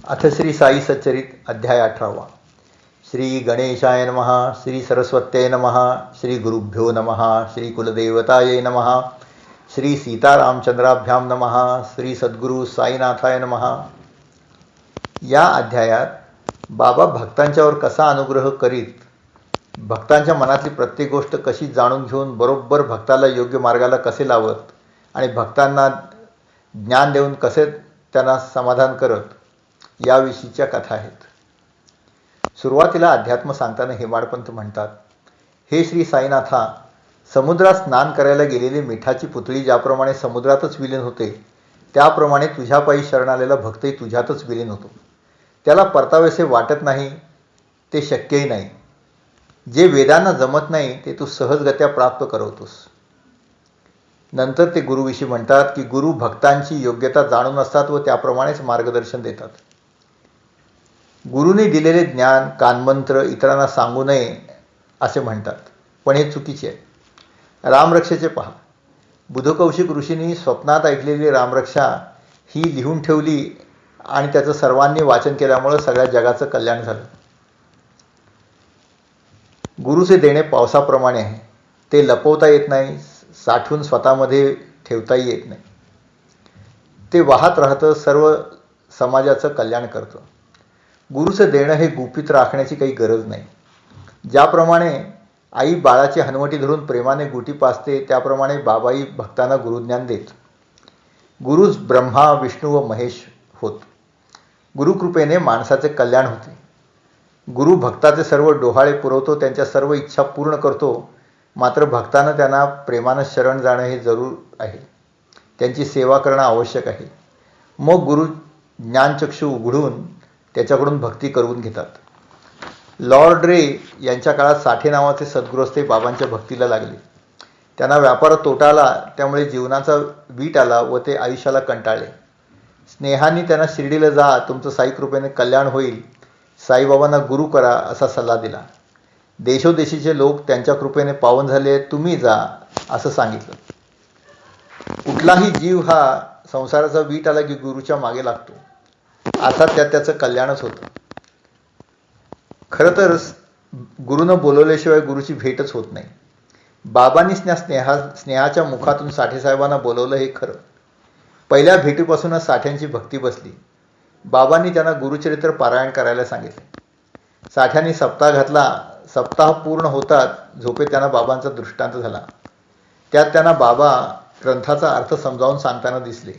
अथ श्री साई सच्चरित अध्याय 18। श्री गणेशाय नमः, श्री सरस्वत्यै नमः, श्री गुरुभ्यो नमः, श्री कुलदेवतायै नमः, श्री सीतारामचंद्राभ्यां नमः, श्री सद्गुरु साईनाथाय नमः। या अध्यायात बाबा भक्तांच्यावर कसा अनुग्रह करीत, भक्तांच्या मनातली प्रत्येक गोष्ट कशी जाणून घेऊन बरोबर भक्ताला योग्य मार्गाला कसे लावत आणि भक्तांना ज्ञान देऊन कसे त्यांना समाधान करत, याविषयीच्या कथा आहेत। सुरुवातीला अध्यात्म सांगताना हेमाडपंत म्हणतात, हे श्री साईनाथा, समुद्रात स्नान करायला गेलेली मिठाची पुतळी ज्याप्रमाणे समुद्रातच विलीन होते, त्याप्रमाणे तुझ्यापायी शरण आलेला भक्तही तुझ्यातच विलीन होतो। त्याला परतावेसे वाटत नाही, ते शक्यही नाही। जे वेदांना जमत नाही ते तू सहजगत्या प्राप्त करवतोस। नंतर ते गुरुविषयी म्हणतात की गुरु भक्तांची योग्यता जाणून असतात व त्याप्रमाणेच मार्गदर्शन देतात। गुरुने दिलेले ज्ञान कानमंत्र इतरांना सांगू नये असे म्हणतात, पण हे चुकीचे आहे। रामरक्षेचे पहा, बुधकौशिक ऋषींनी स्वप्नात ऐकलेली रामरक्षा ही लिहून ठेवली आणि त्याचं सर्वांनी वाचन केल्यामुळे सगळ्या जगाचं कल्याण झालं। गुरुचे देणे पावसाप्रमाणे आहे, ते लपवता येत नाही, साठवून स्वतःमध्ये ठेवताही येत नाही। ते वाहत राहतं, सर्व समाजाचं कल्याण करतं। गुरुचं देणं हे गुपित राखण्याची काही गरज नाही। ज्याप्रमाणे आई बाळाची हनवटी धरून प्रेमाने गुटी पाजते, त्याप्रमाणे बाबाई भक्तांना गुरुज्ञान देत। गुरुच ब्रह्मा विष्णू व महेश होत। गुरुकृपेने माणसाचे कल्याण होते। गुरु भक्ताचे सर्व डोहाळे पुरवतो, त्यांच्या सर्व इच्छा पूर्ण करतो। मात्र भक्तांना त्यांना प्रेमानं शरण जाणं हे जरूर आहे, त्यांची सेवा करणं आवश्यक आहे। मग गुरु ज्ञानचक्षु उघडून त्याच्याकडून भक्ती करून घेतात। लॉर्ड रे यांच्या काळात साठे नावाचे सद्गृहस्थ बाबांच्या भक्तीला लागले। त्यांना व्यापारात तोटा आला, त्यामुळे जीवनाचा वीट आला व ते आयुष्याला कंटाळले। स्नेहाने त्यांना शिर्डीला जा, तुमचं साई कृपेने कल्याण होईल, साईबाबांना गुरु करा असा सल्ला दिला। देशोदेशीचे लोक त्यांच्या कृपेने पावन झाले, तुम्ही जा असं सांगितलं। कुठलाही जीव हा संसाराचा वीट आला की गुरुच्या मागे लागतो, अर्थात त्याचं कल्याणच होतं। खरं तर गुरुनं बोलवल्याशिवाय गुरुची भेटच होत नाही। बाबांनी स्नेहाच्या मुखातून साठेसाहेबांना बोलवलं हे खरं। पहिल्या भेटीपासूनच साठ्यांची भक्ती बसली। बाबांनी त्यांना गुरुचरित्र पारायण करायला सांगितले। साठ्यांनी सप्ताह घातला। सप्ताह पूर्ण होताच झोपेत त्यांना बाबांचा दृष्टांत झाला। त्यात त्यांना बाबा ग्रंथाचा अर्थ समजावून सांगताना दिसले।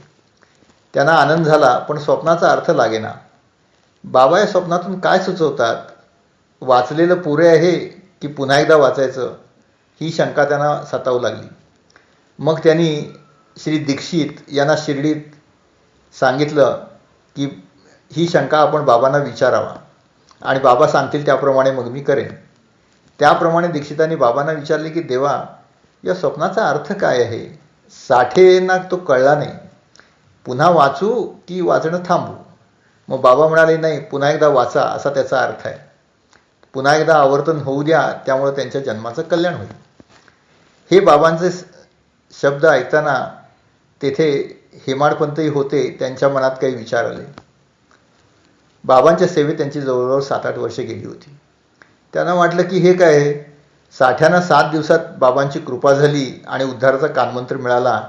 त्यांना आनंद झाला, पण स्वप्नाचा अर्थ लागेना। बाबा या स्वप्नातून काय सुचवतात, वाचलेलं पुरे आहे की पुन्हा एकदा वाचायचं, ही शंका त्यांना सतावू लागली। मग त्यांनी श्री दीक्षित यांना शिर्डीत सांगितलं की ही शंका आपण बाबांना विचारावा आणि बाबा सांगतील त्याप्रमाणे मग मी करेन। त्याप्रमाणे दीक्षितांनी बाबांना विचारले की देवा, या स्वप्नाचा अर्थ काय आहे? साठेंना तो कळला नाही। पुन्हा वाचू की वाचणं थांबू? मग बाबा म्हणाले, नाही, पुन्हा एकदा वाचा असा त्याचा अर्थ आहे। पुन्हा एकदा आवर्तन होऊ द्या, त्यामुळे त्यांच्या जन्माचं कल्याण होईल। हे बाबांचे शब्द ऐकताना तेथे हेमाडपंतही होते। त्यांच्या मनात काही विचार आले। बाबांच्या सेवेत त्यांची जवळजवळ 7-8 वर्षे गेली होती। त्यांना वाटलं की हे काय आहे, साठ्यांना 7 दिवसात बाबांची कृपा झाली आणि उद्धाराचा कानमंत्र मिळाला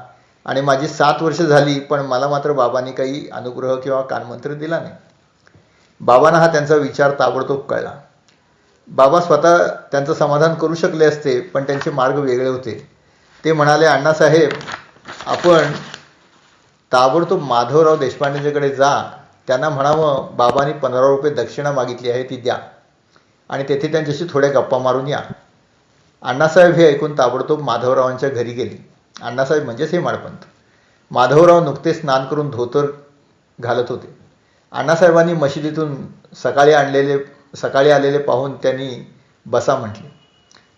आणि माझी 7 वर्ष झाली, पण मला मात्र बाबांनी काही अनुग्रह किंवा कानमंत्र दिला नाही। बाबांना हा त्यांचा विचार ताबडतोब कळला। बाबा स्वतः त्यांचं समाधान करू शकले असते, पण त्यांचे मार्ग वेगळे होते। ते म्हणाले, अण्णासाहेब, आपण ताबडतोब माधवराव देशपांडेंच्याकडे जा, त्यांना म्हणावं बाबांनी 15 रुपये दक्षिणा मागितली आहे, ती द्या आणि तेथे त्यांच्याशी थोड्या गप्पा मारून या। अण्णासाहेब हे ऐकून ताबडतोब माधवरावांच्या घरी गेले। अण्णासाहेब म्हणजेच हेमाडपंत। माधवराव नुकतेच स्नान करून धोतर घालत होते। अण्णासाहेबांनी मशिदीतून सकाळी आलेले पाहून त्यांनी बसा म्हटले।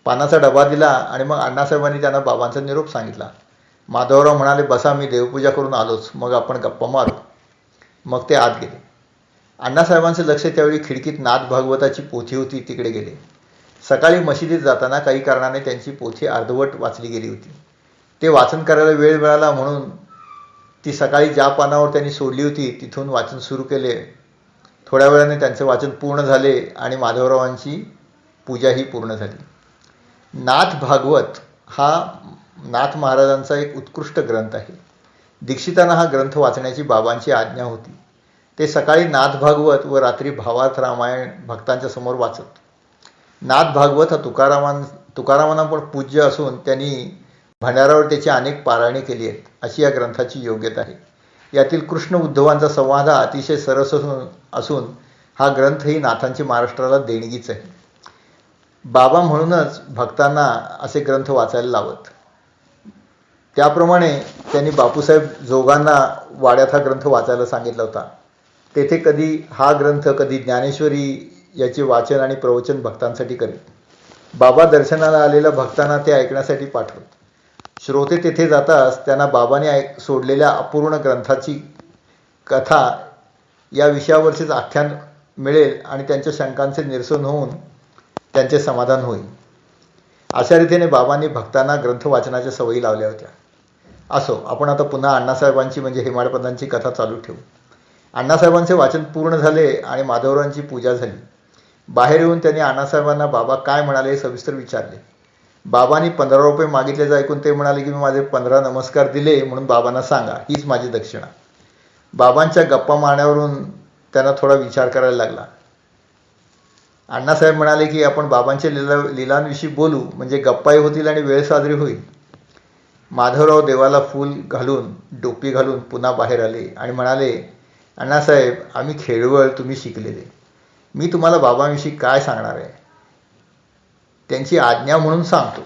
पानाचा डबा दिला आणि मग अण्णासाहेबांनी त्यांना बाबांचा निरोप सांगितला। माधवराव म्हणाले, बसा, मी देवपूजा करून आलोच, मग आपण गप्पा मारू। मग ते आत गेले। अण्णासाहेबांचे लक्ष त्यावेळी खिडकीत नाथ भागवताची पोथी होती, तिकडे गेले। सकाळी मशिदीत जाताना काही कारणाने त्यांची पोथी अर्धवट वाचली गेली होती। ते वाचन करायला वेळ मिळाला म्हणून ती सकाळी ज्या पानावर त्यांनी सोडली होती तिथून वाचन सुरू केले। थोड्या वेळाने त्यांचे वाचन पूर्ण झाले आणि माधवरावांची पूजाही पूर्ण झाली. नाथ भागवत हा नाथ महाराजांचा एक उत्कृष्ट ग्रंथ आहे. दीक्षितांना हा ग्रंथ वाचण्याची बाबांची आज्ञा होती. ते सकाळी नाथ भागवत व रात्री भावार्थ रामायण भक्तांच्या समोर वाचत. नाथ भागवत हा तुकारामांना पण पूज्य असून त्यांनी भंडारावर त्याची अनेक पारायणे केली आहेत, अशी या ग्रंथाची योग्यता आहे. यातील कृष्ण उद्धवांचा संवाद हा अतिशय सरस असून हा ग्रंथही नाथांची महाराष्ट्राला देणगीच आहे. बाबा म्हणूनच भक्तांना असे ग्रंथ वाचायला लावत. त्याप्रमाणे त्यांनी बापूसाहेब जोगांना वाड्यात हा ग्रंथ वाचायला सांगितला होता. तेथे कधी हा ग्रंथ, कधी ज्ञानेश्वरी याचे वाचन आणि प्रवचन भक्तांसाठी करीत. बाबा दर्शनाला आलेल्या भक्तांना ते ऐकण्यासाठी पाठवत. श्रोते तेथे जाताच त्यांना बाबाने सोडलेल्या अपूर्ण ग्रंथाची कथा या विषयावरचेच आख्यान मिळेल आणि त्यांच्या शंकांचे निरसन होऊन त्यांचे समाधान होईल. अशा रीतीने बाबांनी भक्तांना ग्रंथ वाचनाच्या सवयी लावल्या होत्या. असो, आपण आता पुन्हा अण्णासाहेबांची म्हणजे हेमाडपंतांची कथा चालू ठेवू. अण्णासाहेबांचे वाचन पूर्ण झाले आणि माधवरावांची पूजा झाली. बाहेर येऊन त्यांनी अण्णासाहेबांना बाबा काय म्हणाले हे सविस्तर विचारले. बाबांनी 15 रुपये मागितल्याचं ऐकून ते म्हणाले की मी माझे 15 नमस्कार दिले म्हणून बाबांना सांगा, हीच माझी दक्षिणा. बाबांच्या गप्पा मारण्यावरून त्यांना थोडा विचार करायला लागला. अण्णासाहेब म्हणाले की आपण बाबांच्या लिलांविषयी बोलू, म्हणजे गप्पाही होतील आणि वेळ साजरी होईल. माधवराव देवाला फूल घालून डोपी घालून पुन्हा बाहेर आले आणि म्हणाले, अण्णासाहेब, आम्ही खेळवळ, तुम्ही शिकलेले. मी तुम्हाला बाबांविषयी काय सांगणार आहे, त्यांची आज्ञा म्हणून सांगतो.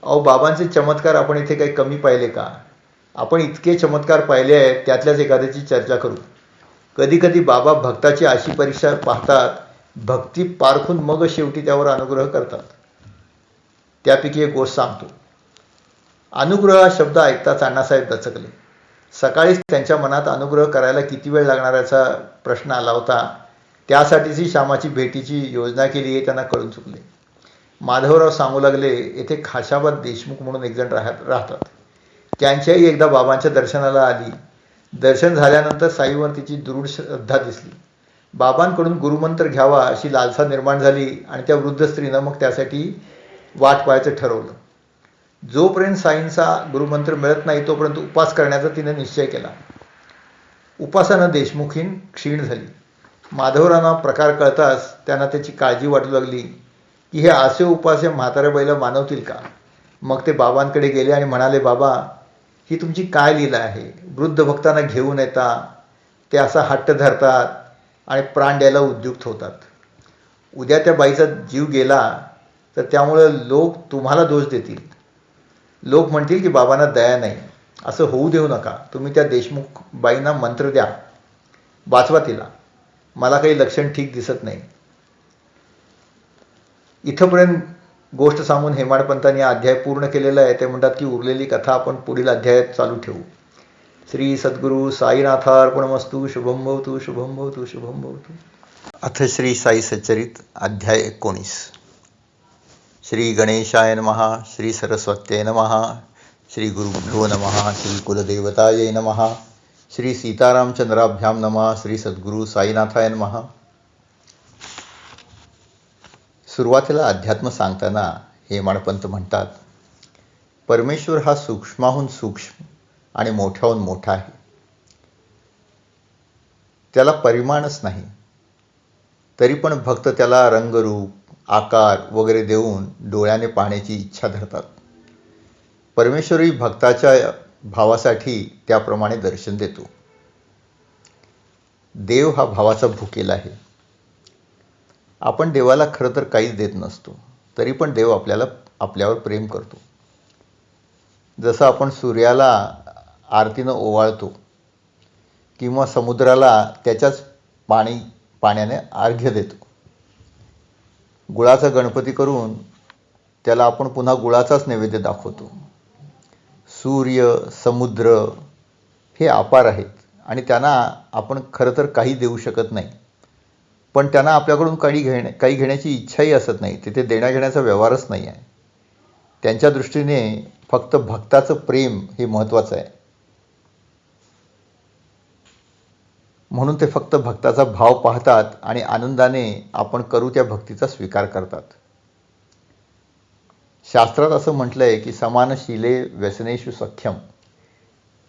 अहो, बाबांचे चमत्कार आपण इथे काही कमी पाहिले का? आपण इतके चमत्कार पाहिले आहेत, त्यातल्याच एखाद्याची चर्चा करू. कधी कधी बाबा भक्ताची अशी परीक्षा पाहतात, भक्ती पारखून मग शेवटी त्यावर अनुग्रह करतात. त्यापैकी एक गोष्ट सांगतो. अनुग्रह हा शब्द ऐकताच अण्णासाहेब दचकले. सकाळीच त्यांच्या मनात अनुग्रह करायला किती वेळ लागणार याचा प्रश्न आला होता. त्यासाठीच ही श्यामाची भेटीची योजना केली हे त्यांना कळून चुकले. माधवराव सांगू लागले, येथे खाशाबाद देशमुख म्हणून एकजण राहतात. त्यांच्याही एकदा बाबांच्या दर्शनाला आली. दर्शन झाल्यानंतर साईवर तिची दृढ श्रद्धा दिसली. बाबांकडून गुरुमंत्र घ्यावा अशी लालसा निर्माण झाली आणि त्या वृद्ध स्त्रीनं मग त्यासाठी वाट पाहायचं ठरवलं. जोपर्यंत साईंचा गुरुमंत्र मिळत नाही तोपर्यंत उपास करण्याचा तिने निश्चय केला. उपासानं देशमुखीन क्षीण झाली. माधवरावांना प्रकार कळताच त्यांना त्याची काळजी वाटू लागली की हे असे उपास या म्हाताऱ्या बाईला मानवतील का. मग ते बाबांकडे गेले आणि म्हणाले, बाबा, ही तुमची काय लीला आहे? वृद्ध भक्तांना घेऊन येता, ते असा हट्ट धरतात आणि प्राण द्यायला उद्युक्त होतात. उद्या त्या बाईचा जीव गेला तर त्यामुळे लोक तुम्हाला दोष देतील. लोक म्हणतील की बाबांना दया नाही. असं होऊ देऊ नका. तुम्ही त्या देशमुख बाईंना मंत्र द्या, वाचवा तिला. मला काही लक्षण ठीक दिसत नाही. इथंपर्यंत गोष्ट सांगून हेमाडपंतांनी अध्याय पूर्ण केलेला आहे. ते म्हणतात की उरलेली कथा आपण पुढील अध्यायात चालू ठेवू. श्री सद्गुरू साईनाथार्पणमस्तु. शुभम भवतु, शुभम भवतु, शुभम भवतु. अथ श्री साई सच्चरित अध्याय 19. श्री गणेशाय नमः. श्री सरस्वत्यै नमः. श्री गुरुभ्यो नमः. श्री कुलदेवतायै नमः. श्री सीतारामचंद्राभ्याम नमः. श्री सद्गुरू साईनाथाय नमः. सुरुवातीला अध्यात्म सांगताना हेमाडपंत म्हणतात, परमेश्वर हा सूक्ष्माहून सूक्ष्म आणि मोठ्याहून मोठा आहे. त्याला परिमाणच नाही, तरी पण भक्त त्याला रंगरूप, आकार वगैरे देऊन डोळ्याने पाहण्याची इच्छा धरतात. परमेश्वरही भक्ताच्या भावासाठी त्याप्रमाणे दर्शन देतो. देव हा भावाचा भुकेला आहे. आपण देवाला खरं तर काहीच देत नसतो, तरी पण देव आपल्यावर प्रेम करतो. जसं आपण सूर्याला आरतीनं ओवाळतो किंवा समुद्राला त्याच्याच पाण्याने अर्घ्य देतो. गुळाचा गणपती करून त्याला आपण पुन्हा गुळाचाच नैवेद्य दाखवतो. सूर्य, समुद्र हे अपार आहेत आणि त्यांना आपण खरं तर काही देऊ शकत नाही. पण त्यांना आपल्याकडून काही घेण्याची इच्छाही असत नाही. तिथे देण्याघेण्याचा व्यवहारच नाही आहे. त्यांच्या दृष्टीने फक्त भक्ताचं प्रेम हे महत्त्वाचं आहे. म्हणून ते फक्त भक्ताचा भाव पाहतात आणि आनंदाने आपण करू त्या भक्तीचा स्वीकार करतात. शास्त्रात असं म्हटलंय की समानशीले व्यसनेषु सख्यम,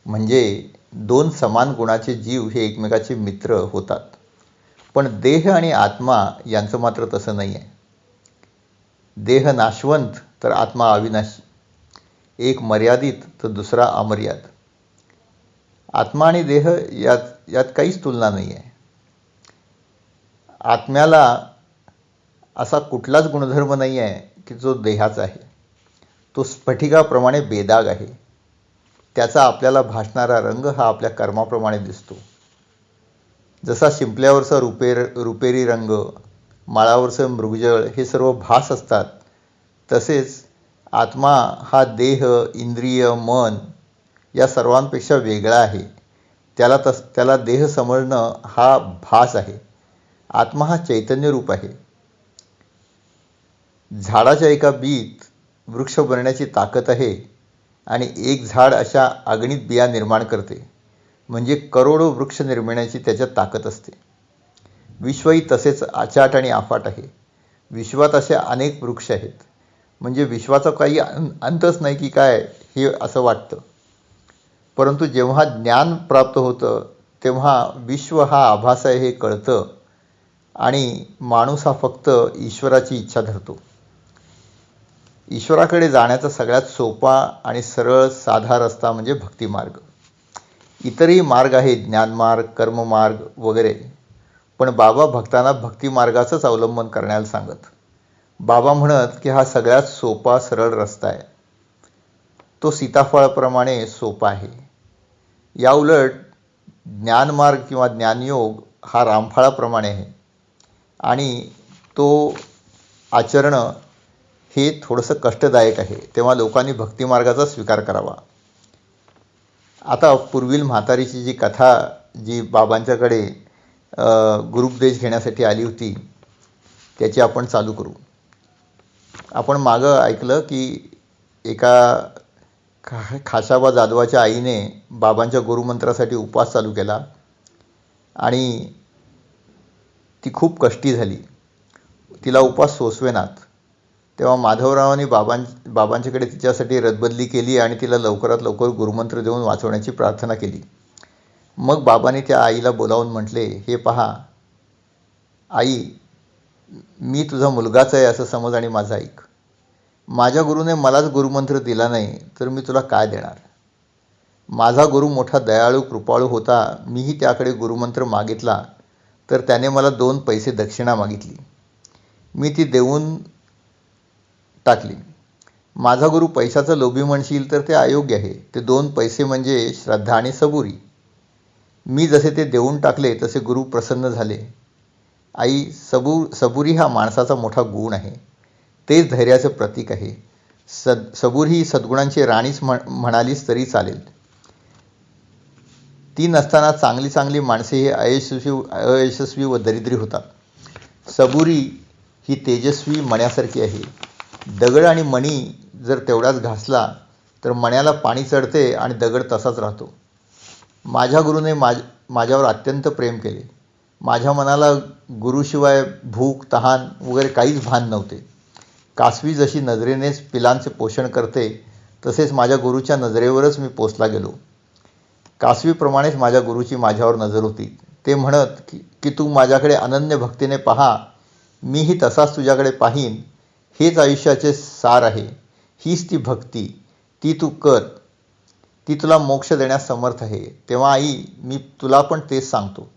म्हणजे दोन समान गुणाचे जीव हे एकमेकाचे मित्र होतात. पण देह आणि आत्मा यांचं मात्र तसं नाही आहे. देह नाशवंत तर आत्मा अविनाशी, एक मर्यादित तर दुसरा अमर्याद. आत्मा आणि देह यात यात काहीच तुलना नाही आहे. आत्म्याला असा कुठलाच गुणधर्म नाही आहे की जो देहाचा आहे. तो स्फटिकाप्रमाणे बेदाग आहे. त्याचा आपल्याला भासणारा रंग हा आपल्या कर्माप्रमाणे दिसतो. जसा शिंपल्यावरचा रुपेरी रंग, माळावरचं मृगजळ हे सर्व भास असतात, तसेच आत्मा हा देह, इंद्रिय, मन या सर्वांपेक्षा वेगळा आहे. त्याला देह समजणं हा भास आहे. आत्मा हा चैतन्य रूप आहे. झाडाच्या एका बीत वृक्ष बनण्याची ताकद आहे आणि एक झाड अशा अगणित बिया निर्माण करते, म्हणजे करोडो वृक्ष निर्मिण्याची त्याच्यात ताकद असते. विश्वही तसेच आचाट आणि अफाट आहे. विश्वात असे अनेक वृक्ष आहेत, म्हणजे विश्वाचा काही अंतच नाही की काय हे असं वाटतं. परंतु जेव्हा ज्ञान प्राप्त होतं तेव्हा विश्व हा आभास आहे हे कळतं आणि माणूस हा फक्त ईश्वराची इच्छा धरतो. ईश्वराकडे जाण्याचा सगळ्यात सोपा आणि सरळ साधा रस्ता म्हणजे भक्तिमार्ग. इतरही मार्ग आहेत, ज्ञानमार्ग, कर्ममार्ग वगैरे, पण बाबा भक्तांना भक्तिमार्गाचंच अवलंबन करण्याला सांगत. बाबा म्हणत की हा सगळ्यात सोपा सरळ रस्ता आहे. तो सीताफळाप्रमाणे सोपा आहे. याउलट ज्ञानमार्ग किंवा ज्ञानयोग हा रामफळाप्रमाणे आहे आणि तो आचरणं हे थोडंसं कष्टदायक आहे. तेव्हा लोकांनी भक्तिमार्गाचा स्वीकार करावा. आता पूर्वील म्हातारीची जी कथा जी बाबांच्याकडे गुरुपदेश घेण्यासाठी आली होती त्याची आपण चालू करू. आपण मागं ऐकलं की एका खाशाबा जाधवाच्या आईने बाबांच्या गुरुमंत्रासाठी उपवास चालू केला आणि ती खूप कष्टी झाली. तिला उपवास सोसवेनात. तेव्हा माधवरावांनी बाबांच्याकडे तिच्यासाठी रदबदली केली आणि तिला लवकरात लवकर गुरुमंत्र देऊन वाचवण्याची प्रार्थना केली. मग बाबांनी त्या आईला बोलावून म्हटले, हे पहा आई, मी तुझा मुलगाच आहे असं समज आणि माझं ऐक. माझ्या गुरुने मलाच गुरुमंत्र दिला नाही तर मी तुला काय देणार. माझा गुरु मोठा दयाळू कृपाळू होता. मीही त्याकडे गुरुमंत्र मागितला तर त्याने मला 2 पैसे दक्षिणा मागितली. मी ती देऊन टाकली. माझा गुरु पैशाचं लोभी म्हणशील तर ते अयोग्य आहे. ते 2 पैसे म्हणजे श्रद्धा आणि सबुरी. मी जसे ते देऊन टाकले तसे गुरु प्रसन्न झाले. आई, सबुरी हा माणसाचा मोठा गुण आहे. तेच धैर्याचं प्रतीक आहे. सबुरी ही सद्गुणांची राणीच म्हणालीच तरी चालेल. ती नसताना चांगली चांगली माणसे ही अयशस्वी व दरिद्री होतात. सबुरी ही तेजस्वी मण्यासारखी आहे. दगड आणि मणी जर तेवढाच घासला तर मण्याला पाणी चढते आणि दगड तसाच राहतो. माझ्या गुरुने माझ्यावर अत्यंत प्रेम केले. माझ्या मनाला गुरुशिवाय भूक, तहान वगैरे काहीच भान नव्हते. कासवी जशी नजरेनेच पिलांचे पोषण करते तसेच माझ्या गुरुच्या नजरेवरच मी पोचला गेलो. कासवीप्रमाणेच माझ्या गुरुची माझ्यावर नजर होती. ते म्हणत की तू माझ्याकडे अनन्य भक्तीने पहा, मीही तसाच तुझ्याकडे पाहीन. हेच आयुष्याचे सार आहे. हीच ती भक्ती. ती तू कर. ती तुला मोक्ष देण्यास समर्थ आहे. तेव्हा आई, मी तुला पण तेच सांगतो.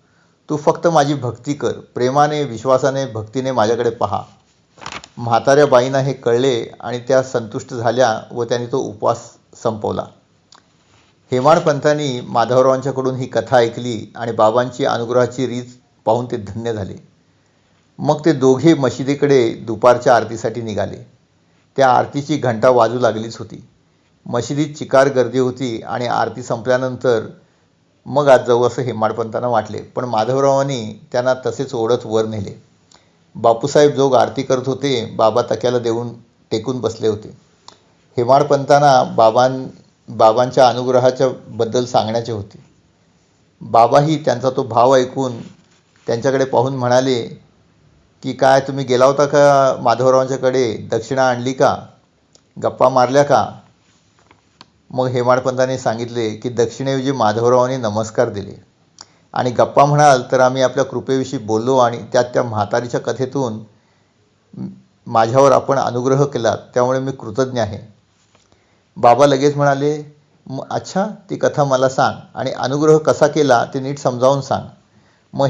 तू फक्त माझी भक्ती कर. प्रेमाने, विश्वासाने, भक्तीने माझ्याकडे पहा. म्हाताऱ्या बाईंना हे कळले आणि त्या संतुष्ट झाल्या व त्यांनी तो उपवास संपवला. हेमाडपंतांनी माधवरावांच्याकडून ही कथा ऐकली आणि बाबांची अनुग्रहाची रीत पाहून ते धन्य झाले. मग ते दोघे मशिदीकडे दुपारच्या आरतीसाठी निघाले. त्या आरतीची घंटा वाजू लागलीच होती. मशिदीत चिकार गर्दी होती आणि आरती संपल्यानंतर मग आज जाऊ असं हेमाडपंतांना वाटले. पण माधवरावांनी त्यांना तसेच ओढत वर नेले. बापूसाहेब जोग आरती करत होते. बाबा तक्याला टेकून बसले होते. हेमाडपंतांना बाबांच्या अनुग्रहाच्या बद्दल सांगण्याचे होते. बाबाही त्यांचा तो भाव ऐकून त्यांच्याकडे पाहून म्हणाले की काय तुम्ही गेला होता का माधवरावांच्याकडे, दक्षिणा आणली का, गप्पा मारल्या का? मग हेमाडपंतांनी सांगितले की दक्षिणेऐवजी माधवरावांनी नमस्कार दिले आणि गप्पा म्हणाल तर आम्ही आपल्या कृपेविषयी बोललो आणि त्यात त्या म्हातारीच्या कथेतून माझ्यावर आपण अनुग्रह केलात त्यामुळे मी कृतज्ञ आहे. बाबा लगेच म्हणाले, अच्छा ती कथा मला सांग आणि अनुग्रह कसा केला ते नीट समजावून सांग. मग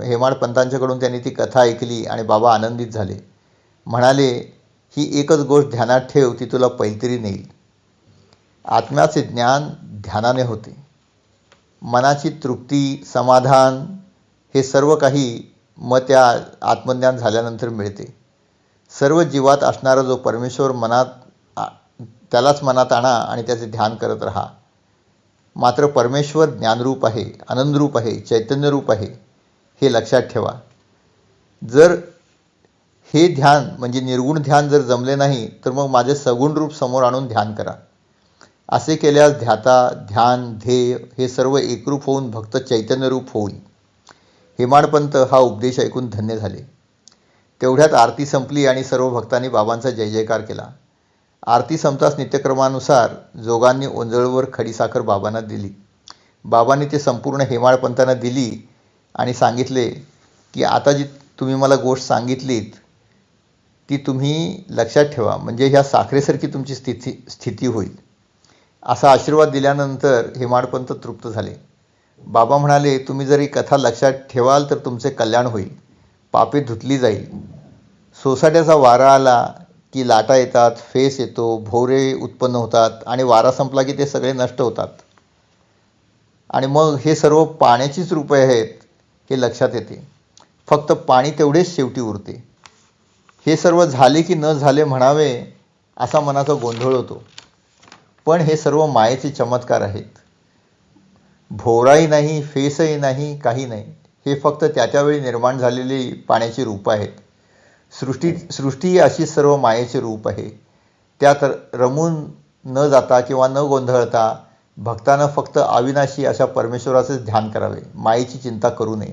हेमाडपंतांच्याकडून त्यांनी ती कथा ऐकली आणि बाबा आनंदित झाले. म्हणाले, ही एकच गोष्ट ध्यानात ठेव, ती तुला पैलतरी नेईल. आत्म्याचे ज्ञान ध्यानाने होते. मनाची तृप्ती, समाधान हे सर्व काही मग त्या आत्मज्ञान झाल्यानंतर मिळते. सर्व जीवात असणारा जो परमेश्वर त्यालाच मनात आणा आणि त्याचे ध्यान करत राहा. मात्र परमेश्वर ज्ञानरूप आहे, आनंदरूप आहे, चैतन्यरूप आहे हे लक्षात ठेवा. जर हे ध्यान म्हणजे निर्गुण ध्यान जर जमले नाही तर मग माझे सगुण रूप समोर आणून ध्यान करा. असे केल्यास ध्यान, ध्येय हे सर्व एकरूप होऊन भक्त चैतन्यरूप होईल. हेमाडपंत हा उपदेश ऐकून धन्य झाले. तेवढ्यात आरती संपली आणि सर्व भक्तांनी बाबांचा जय जयकार केला. आरती संपताच नित्यक्रमानुसार जोगांनी ओंजळवर खडीसाखर बाबांना दिली. बाबांनी ते संपूर्ण हेमाडपंतांना दिली आणि सांगितले की आता जी तुम्ही मला गोष्ट सांगितलीत ती तुम्ही लक्षात ठेवा, म्हणजे ह्या साखरेसारखी तुमची स्थिती होईल. असा आशीर्वाद दिल्यानंतर हेमाडपंत तृप्त झाले. बाबा म्हणाले, तुम्ही जर ही कथा लक्षात ठेवाल तर तुमचे कल्याण होईल, पापे धुतली जाईल. सोसाट्याचा वारा आला की लाटा येतात, फेस येतो, भोवरे उत्पन्न होतात आणि वारा संपला की ते सगळे नष्ट होतात आणि मग हे सर्व पाण्याचीच रूपे आहेत हे लक्षात येते. फक्त पाणी तेवढेच शेवटी उरते. हे सर्व झाले की न झाले म्हणावे असा मनाचा गोंधळ होतो. पण हे सर्व मायेचे चमत्कार आहेत. भोवराही नाही, फेसही नाही, काही नाही. हे फक्त त्यावेळी निर्माण झालेली पाण्याची रूपं आहेत. सृष्टी अशी सर्व मायेचे रूप आहे. त्यात रमून न जाता किंवा न गोंधळता भक्तानं फक्त अविनाशी अशा परमेश्वराचेच ध्यान करावे, मायेची चिंता करू नये.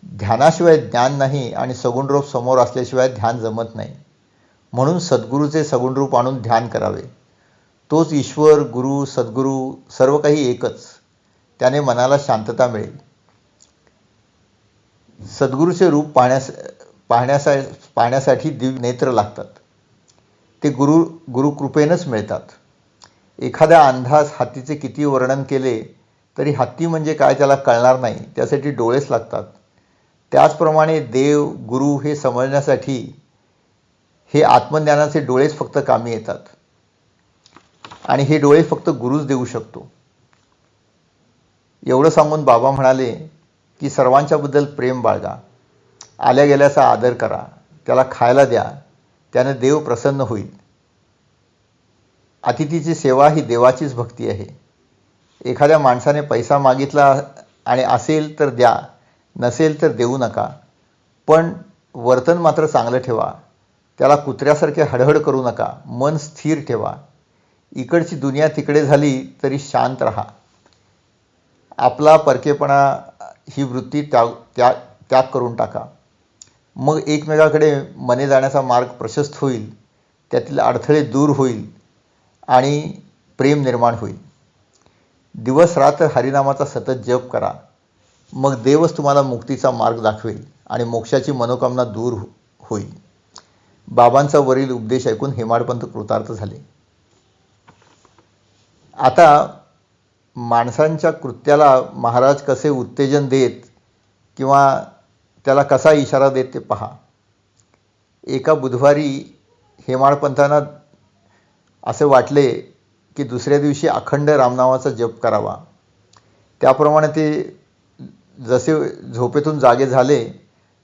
ध्यानाशिवाय ज्ञान नाही आणि सगुण रूप समोर असल्याशिवाय ध्यान जमत नाही. म्हणून सद्गुरूचे सगुण रूप आणून ध्यान करावे. तोच ईश्वर, गुरु, सद्गुरू सर्व काही एकच. त्याने मनाला शांतता मिळेल. सद्गुरूचे रूप पाहण्यासाठी दिव्य नेत्र लागतात. ते गुरुकृपेनंच मिळतात. एखाद्या अंधास हत्तीचे किती वर्णन केले तरी हत्ती म्हणजे काय त्याला कळणार नाही, त्यासाठी डोळेच लागतात. त्याचप्रमाणे देव, गुरु हे समजण्यासाठी हे आत्मज्ञानाचे डोळेच फक्त कामी येतात आणि हे डोळे फक्त गुरुच देऊ शकतो. एवढं सांगून बाबा म्हणाले की सर्वांच्याबद्दल प्रेम बाळगा, आल्या गेल्याचा आदर करा, त्याला खायला द्या, त्याने देव प्रसन्न होईल. अतिथीची सेवा ही देवाचीच भक्ती आहे. एखाद्या माणसाने पैसा मागितला आणि असेल तर द्या, नसेल तर देऊ नका, पण वर्तन मात्र चांगलं ठेवा. त्याला कुत्र्यासारखे हडहड करू नका, मन स्थिर ठेवा. इकडची दुनिया तिकडे झाली तरी शांत राहा. आपला परकेपणा ही वृत्ती त्याग करून टाका. मग एकमेकाकडे मने जाण्याचा मार्ग प्रशस्त होईल, त्यातील अडथळे दूर होईल आणि प्रेम निर्माण होईल. दिवस रात्र हरिनामाचा सतत जप करा. मग देवच तुम्हाला मुक्तीचा मार्ग दाखवेल आणि मोक्षाची मनोकामना दूर होईल. बाबांचा वरील उपदेश ऐकून हेमाडपंत कृतार्थ झाले. आता माणसांच्या कृत्याला महाराज कसे उत्तेजन देत किंवा त्याला कसा इशारा देत ते पहा. एका बुधवारी हेमाडपंतांना असे वाटले की दुसऱ्या दिवशी अखंड रामनामाचा जप करावा. त्याप्रमाणे ते जसे झोपेतून जागे झाले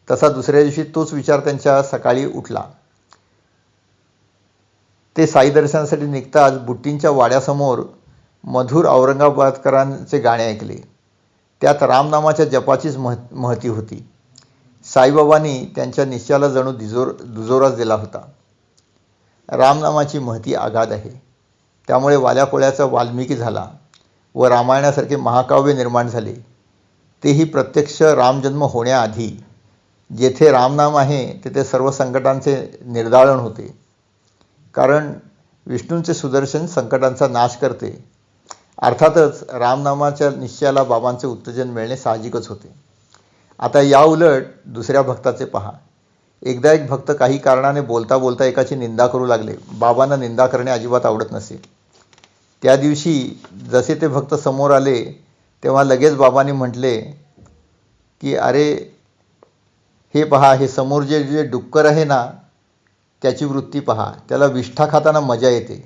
तसा दुसऱ्या दिवशी तोच विचार त्यांच्या सकाळी उठला. ते साई दर्शनासाठी निघताच बुट्टींच्या वाड्यासमोर मधुर औरंगाबादकरांचे गाणे ऐकले. त्यात रामनामाच्या जपाचीच महती होती. साईबाबांनी त्यांच्या निश्चयाला जणू दुजोराच दिला होता. रामनामाची महती अगाध आहे. त्यामुळे वाल्याकोळ्याचा वाल्मिकी झाला. व रामायणासारखे महाकाव्य निर्माण झाले, तेही प्रत्यक्ष रामजन्म होण्याआधी. जेथे रामनाम आहे तेथे सर्व संकटांचे निर्दाळण होते, कारण विष्णूंचे सुदर्शन संकटांचा नाश करते. अर्थातच रामनामाच्या निश्चयाला बाबांचे उत्तेजन मिळणे साहजिकच होते. आता या उलट दुसऱ्या भक्ताचे पहा. एकदा एक भक्त काही कारणाने बोलता बोलता एकाची निंदा करू लागले. बाबांना निंदा करणे अजिबात आवडत नसे. त्या दिवशी जसे ते भक्त समोर आले तेव्हा लगेच बाबांनी म्हटले की, अरे हे पहा, हे समोर जे जे डुक्कर आहे ना, त्याची वृत्ती पहा. त्याला विष्ठा खाताना मजा येते,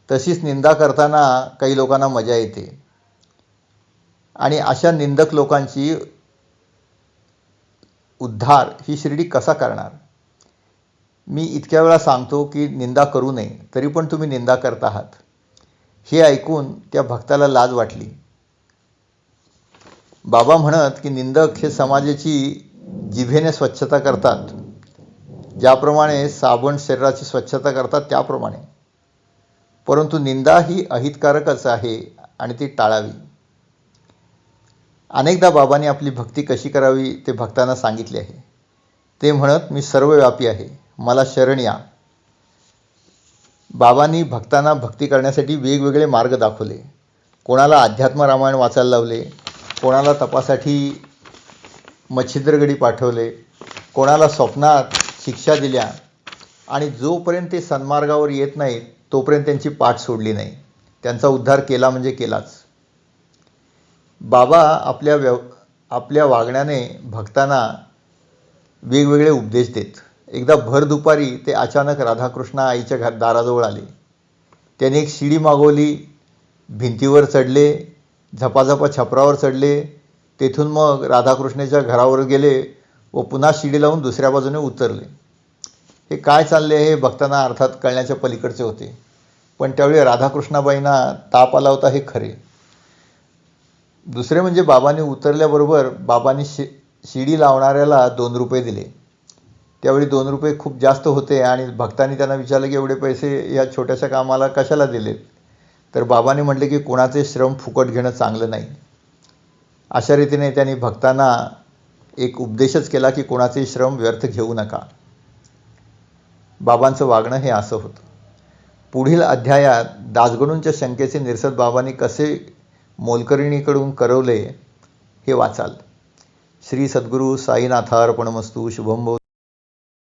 तशीच निंदा करताना काही लोकांना मजा येते. आणि अशा निंदक लोकांची उद्धार ही शिर्डी कसा करणार? मी इतक्या वेळा सांगतो की निंदा करू नये, तरी पण तुम्ही निंदा करत आहात. हे ऐकून त्या भक्ताला लाज वाटली. बाबा म्हणत की निंदक हे समाजाची जिभेने स्वच्छता करतात, ज्याप्रमाणे साबण शरीराची स्वच्छता करतात त्याप्रमाणे. परंतु निंदा ही अहितकारकच आहे आणि ती टाळावी. अनेकदा बाबांनी आपली भक्ती कशी करावी ते भक्तांना सांगितले आहे. ते म्हणत, मी सर्वव्यापी आहे, मला शरण या. बाबांनी भक्तांना भक्ती करण्यासाठी वेगवेगळे मार्ग दाखवले. कोणाला अध्यात्म रामायण वाचायला लावले, कोणाला तपासाठी मच्छिंद्रगडी पाठवले, कोणाला स्वप्नात शिक्षा दिल्या, आणि जोपर्यंत ते सन्मार्गावर येत नाहीत तोपर्यंत त्यांची पाठ सोडली नाही. त्यांचा उद्धार केला म्हणजे केलाच. बाबा आपल्या वागण्याने भक्तांना वेगवेगळे उपदेश देत. एकदा भर दुपारी ते अचानक राधाकृष्ण आईच्या दाराजवळ आले. त्याने एक शिडी मागवली, भिंतीवर चढले, झपाझपा छपरावर चढले, तेथून मग राधाकृष्णाच्या घरावर गेले व पुन्हा शिडी लावून दुसऱ्या बाजूने उतरले. हे काय चालले हे भक्तांना अर्थात कळण्याच्या पलीकडचे होते. पण त्यावेळी राधाकृष्णाबाईंना ताप आला होता हे खरे. दुसरे म्हणजे बाबांनी उतरल्याबरोबर बाबांनी शिडी लावणाऱ्याला 2 रुपये दिले. त्यावेळी 2 रुपये खूप जास्त होते आणि भक्तांनी त्यांना विचारलं की एवढे पैसे या छोट्याशा कामाला कशाला दिलेत? तर बाबांनी म्हटले की कोणाचे श्रम फुकट घेणं चांगलं नाही. अशा रीतीने त्यांनी भक्तांना एक उपदेशच केला की कोणाचे श्रम व्यर्थ घेऊ नका. बाबांचं वागणं हे असं होतं. पुढील अध्यायात दासगणूंच्या शंकेचे निरसन बाबांनी कसे मोलकरणीकडून करवले हे वाचाल. श्री सद्गुरू साईनाथार्पणमस्तु. शुभम भवतु.